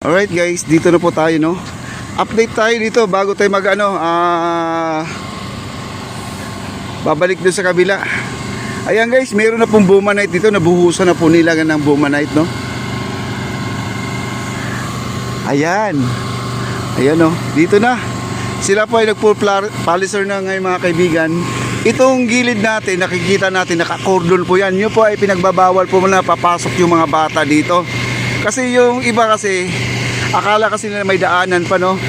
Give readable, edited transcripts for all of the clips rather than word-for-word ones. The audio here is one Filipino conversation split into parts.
Alright guys, dito na po tayo, no. Update tayo dito bago tayo mag babalik doon sa kabila. Ayan guys, meron na pong Bomanite dito. Nabuhusan na po nila ng Bomanite, no. Ayan. Ayan, no. Dito na. Sila po ay nag-full polisher na ngayon, mga kaibigan. Itong gilid natin, nakikita natin, naka-cordon po yan. Yun po ay pinagbabawal po muna papasok yung mga bata dito. Kasi yung iba kasi, akala kasi nila may daanan pa, no.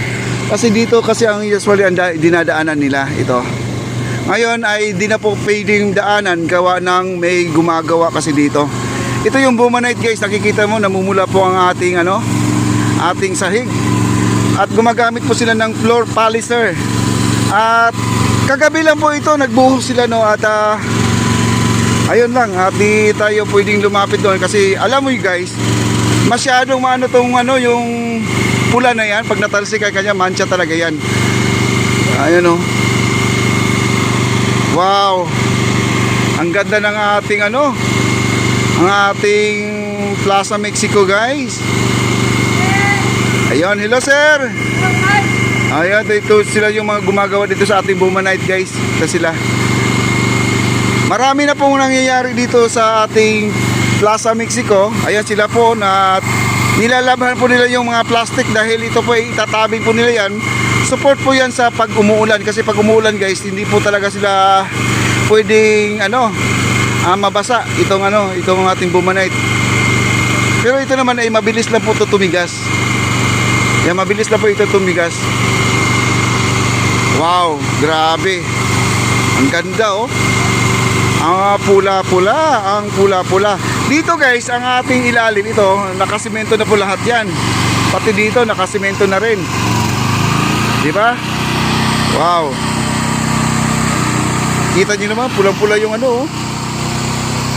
Kasi dito kasi ang usually ang dinadaanan nila ito. Ngayon ay di na po pwedeng daanan gawa ng may gumagawa kasi dito. Ito yung Bomanite guys, nakikita mo namumula po ang ating ating sahig. At gumagamit po sila ng floor polisher. At kagabi lang po ito nagbuhos sila, no. At ayun lang, at di tayo pwedeng lumapit doon kasi alam mo guys, masyadong yung pula na yan, pag natalsik kanya mancha talaga yan. Ayun, no. Wow, ang ganda ng ating ang ating Plaza Mexico guys. Ayun, hello sir. Ayun, dito sila yung mga gumagawa dito sa ating Bomanite guys. Ito sila. Marami na pong nangyayari dito sa ating Plaza Mexico. Ayan sila po na nilalabahan po nila yung mga plastic dahil ito po ay itatabing po nila yan. Support po yan sa pag umuulan kasi pag umuulan guys, hindi po talaga sila pwedeng mabasa itong ating Bomanite. Pero ito naman ay mabilis lang po ito tumigas. Yan, mabilis lang po ito tumigas. Wow, grabe. Ang ganda, oh. Ang pula-pula. Dito guys, ang ating ilalim ito, nakasimento na po lahat yan. Pati dito nakasimento na rin. Di ba? Wow. Kita niyo naman, pulang-pula yung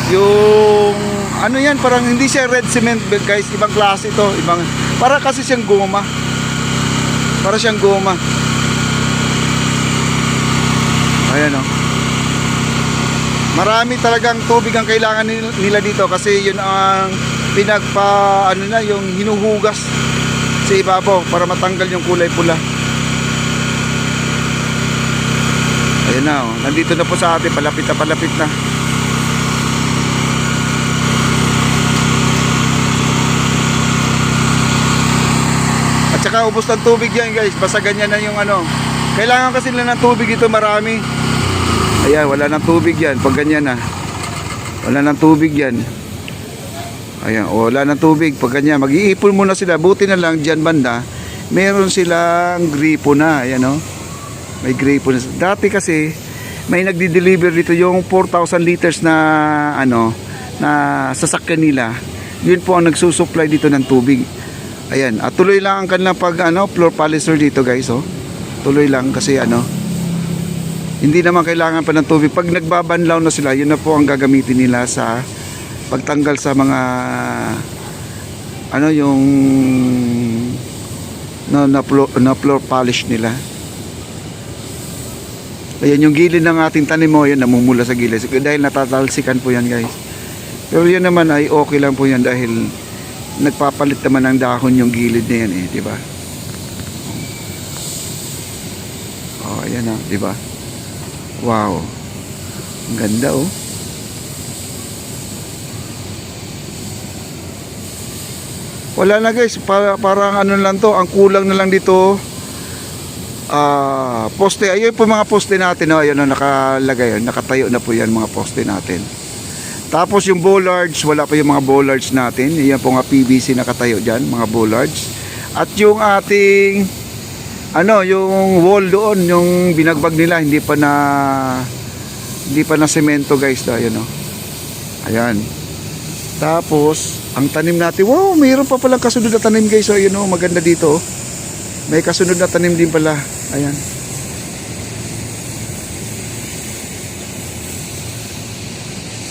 yung yan, parang hindi siya red cement guys, ibang klase ito, para kasi siyang goma. Para siyang goma. Ayan, oh. Marami talagang tubig ang kailangan nila dito kasi yun ang yung hinuhugas sa ibabaw para matanggal yung kulay pula. Ayan na, oh. Nandito na po sa atin, palapit na. At saka ubos ng tubig yan guys, basta ganyan na yung kailangan kasi nila ng tubig ito marami. Ayan, wala nang tubig yan pag ganyan na. Wala nang tubig yan. Ayan, wala nang tubig pag ganyan. Mag-iipon muna sila. Buti na lang dyan banda, meron silang gripo na. Ayan, oh. May gripo na. Dati kasi may nagdi-deliver dito yung 4,000 liters na na sasakyan nila. Yun po ang nagsusupply dito ng tubig. Ayan, at tuloy lang ang kanilang floor polisher dito guys, oh. Tuloy lang kasi hindi naman kailangan pa ng tubig. Pag nagbabanlaw na sila, yun na po ang gagamitin nila sa pagtanggal sa mga yung na floor polish nila. Ayan yung gilid ng ating tanim mo, yan namumula sa gilid dahil natatalsikan po yan guys. Pero yun naman ay okay lang po yan dahil nagpapalit naman ng dahon yung gilid na yan, di ba? Oh, ayan na, di ba? Wow. Ang ganda, oh. Wala na guys, parang lang to, ang kulang na lang dito poste. Ayun po mga poste natin, oh. Ayun, nakalagay, nakatayo na po yan mga poste natin. Tapos yung bollards, wala pa yung mga bollards natin. Yan po nga PVC nakatayo dyan, mga bollards. At yung ating yung wall doon, yung binagbag nila, hindi pa na semento guys. Ayan, oh. Ayan. Tapos ang tanim natin, wow, mayroon pa palang kasunod na tanim guys. So ayun, oh, maganda dito, oh. May kasunod na tanim din pala. Ayan.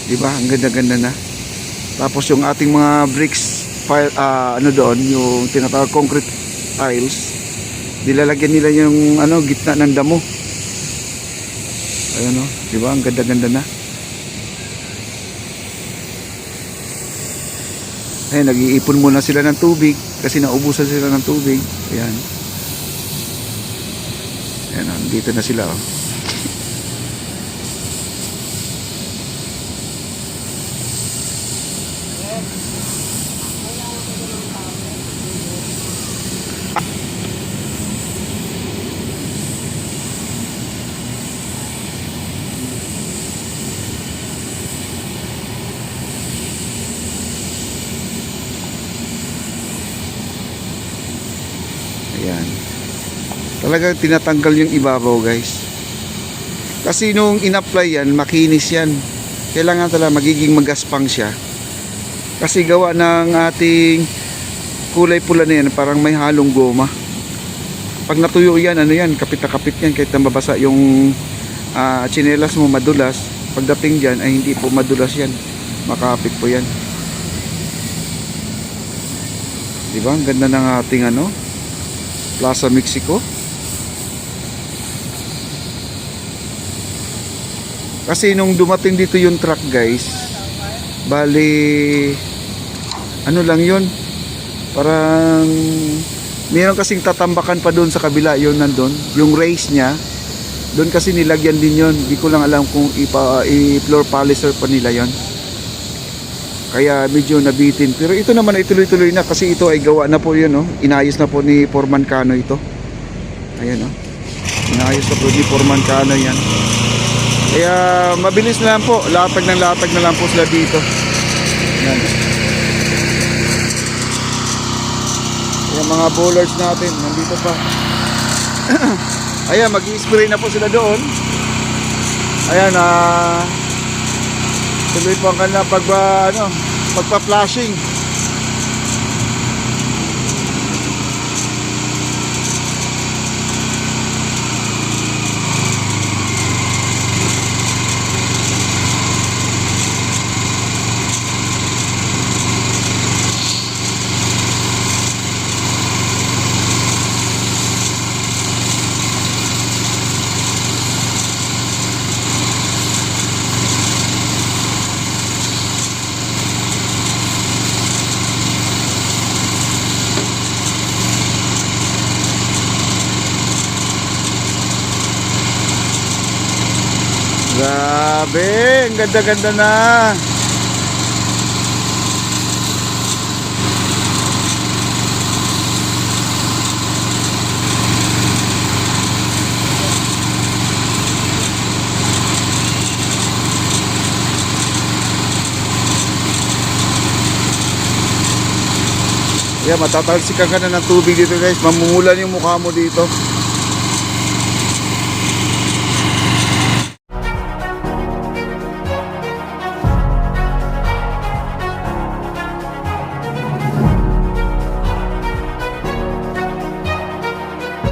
Diba? Ang ganda-ganda na. Tapos yung ating mga bricks doon, yung tinatawag concrete tiles, nilalagyan nila yung gitna ng damo. Ayan, oh, diba? Ang ganda-ganda na. Ayan, nag-iipon muna sila ng tubig kasi naubusan sila ng tubig. Ayan. Ayan, dito na sila. Oh. Ayan. Talagang tinatanggal yung ibabaw, guys. Kasi nung in-apply yan, makinis yan. Kailangan talaga magiging magaspang siya. Kasi gawa ng ating kulay pula na yan, parang may halong goma. Pag natuyo yan, ano yan, kapit na kapit yan kahit na mabasa yung tsinelas mo madulas. Pagdating dyan ay hindi po madulas yan. Makapit po yan. Diba? Ang ganda ng ating Plaza Mexico. Kasi nung dumating dito yung truck, guys, bali ano lang yun, parang meron kasing tatambakan pa doon sa kabila, yun nandun, yung race niya doon kasi nilagyan din yun. Di ko lang alam kung i-floor polisher pa nila yon, kaya medyo nabitin. Pero ito naman ay tuloy-tuloy na kasi ito ay gawa na po yun, no? Inayos na po ni Foreman Cano ito. Ayan, no? Inayos na po ni Foreman Cano yan. Kaya mabilis na lang po, latag na lang po sila dito. Ayan. Kaya mga bowlers natin nandito pa. Ayan, mag-i-spray na po sila doon. Ayan, tuloy po ang kanila pagpa-flashing. Grabe, ang ganda-ganda na. Yeah, matatalsikan ka na ng tubig dito, guys. Mamumulan yung mukha mo dito.